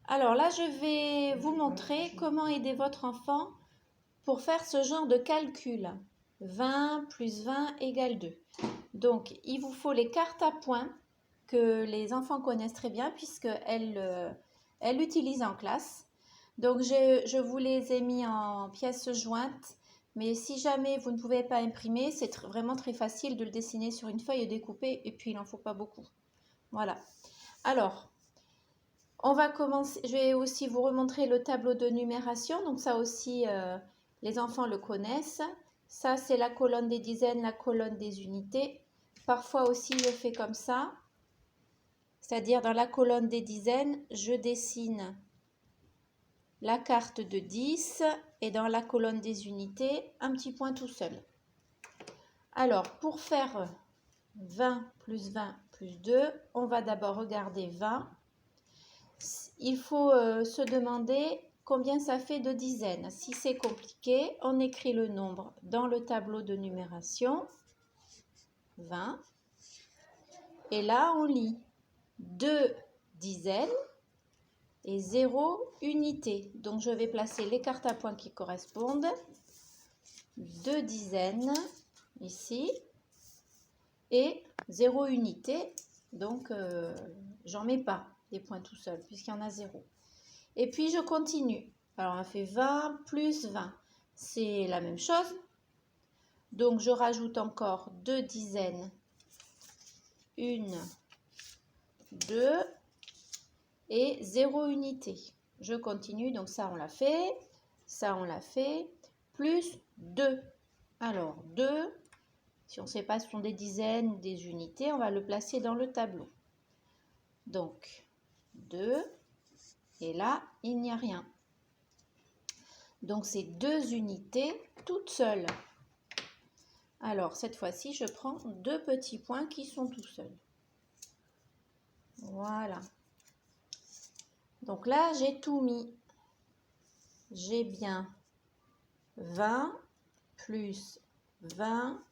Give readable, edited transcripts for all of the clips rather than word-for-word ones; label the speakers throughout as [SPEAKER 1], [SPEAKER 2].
[SPEAKER 1] Alors là, je vais vous montrer comment aider votre enfant pour faire ce genre de calcul. 20 plus 20 égale 2. Donc, il vous faut les cartes à points que les enfants connaissent très bien puisqu'elles l'utilisent en classe. Donc, je vous les ai mis en pièces jointes. Mais si jamais vous ne pouvez pas imprimer, c'est vraiment très facile de le dessiner sur une feuille et découper. Et puis, il n'en faut pas beaucoup. Voilà. Alors, on va commencer. Je vais aussi vous remontrer le tableau de numération. Donc ça aussi, les enfants le connaissent. Ça, c'est la colonne des dizaines, la colonne des unités. Parfois aussi, je fais comme ça. C'est-à-dire dans la colonne des dizaines, je dessine la carte de 10 et dans la colonne des unités, un petit point tout seul. Alors, pour faire 20 plus 20 plus 2, on va d'abord regarder 20. Il faut se demander combien ça fait de dizaines. Si c'est compliqué, on écrit le nombre dans le tableau de numération, 20. Et là, on lit 2 dizaines et 0 unité. Donc, je vais placer les cartes à points qui correspondent. 2 dizaines ici et 0 unité. Donc, j'en mets pas des points tout seul puisqu'il y en a 0. Et puis, je continue. Alors, on fait 20 plus 20. C'est la même chose. Donc, je rajoute encore 2 dizaines. 1, 2 et 0 unité. Je continue. Donc, ça, on l'a fait. Ça, on l'a fait. Plus 2. Alors, 2, si on ne sait pas si ce sont des dizaines ou des unités, on va le placer dans le tableau. Donc, 2. Et là, il n'y a rien. Donc, c'est 2 unités toutes seules. Alors, cette fois-ci, je prends 2 petits points qui sont tout seuls. Voilà. Donc là, j'ai tout mis. J'ai bien 20 plus 20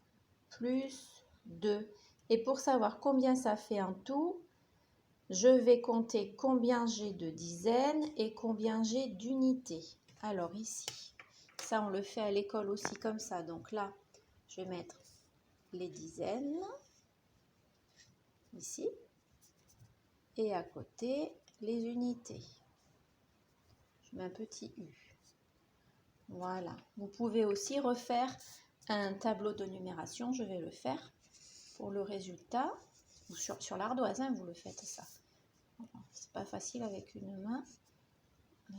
[SPEAKER 1] plus 2. Et pour savoir combien ça fait en tout, je vais compter combien j'ai de dizaines et combien j'ai d'unités. Alors ici, ça on le fait à l'école aussi comme ça. Donc là, je vais mettre les dizaines ici et à côté les unités. Je mets un petit U. Voilà. Vous pouvez aussi refaire un tableau de numération. Je vais le faire pour le résultat. Ou sur l'ardoise, hein, vous le faites ça. C'est pas facile avec une main.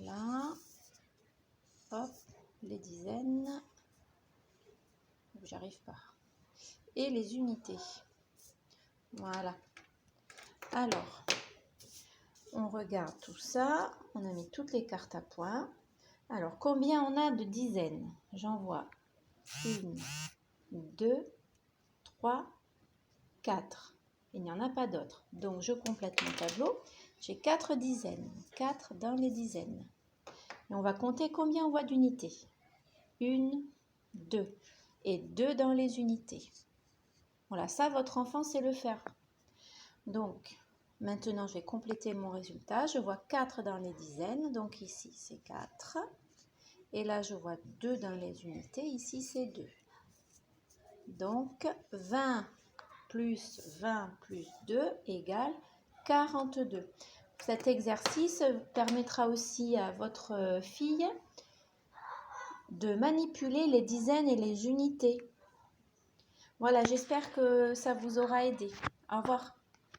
[SPEAKER 1] Là. Hop. Les dizaines. J'arrive pas. Et les unités. Voilà. Alors, on regarde tout ça. On a mis toutes les cartes à points. Alors, combien on a de dizaines? J'en vois 1, 2, 3, 4. Il n'y en a pas d'autres. Donc, je complète mon tableau. J'ai 4 dizaines. 4 dans les dizaines. Et on va compter combien on voit d'unités. 1, 2. Et 2 dans les unités. Voilà, ça, votre enfant sait le faire. Donc, maintenant, je vais compléter mon résultat. Je vois 4 dans les dizaines. Donc, ici, c'est 4. Et là, je vois 2 dans les unités. Ici, c'est 2. Donc, 20 plus 20 plus 2 égale 42. Cet exercice permettra aussi à votre fille de manipuler les dizaines et les unités. Voilà, j'espère que ça vous aura aidé. Au revoir.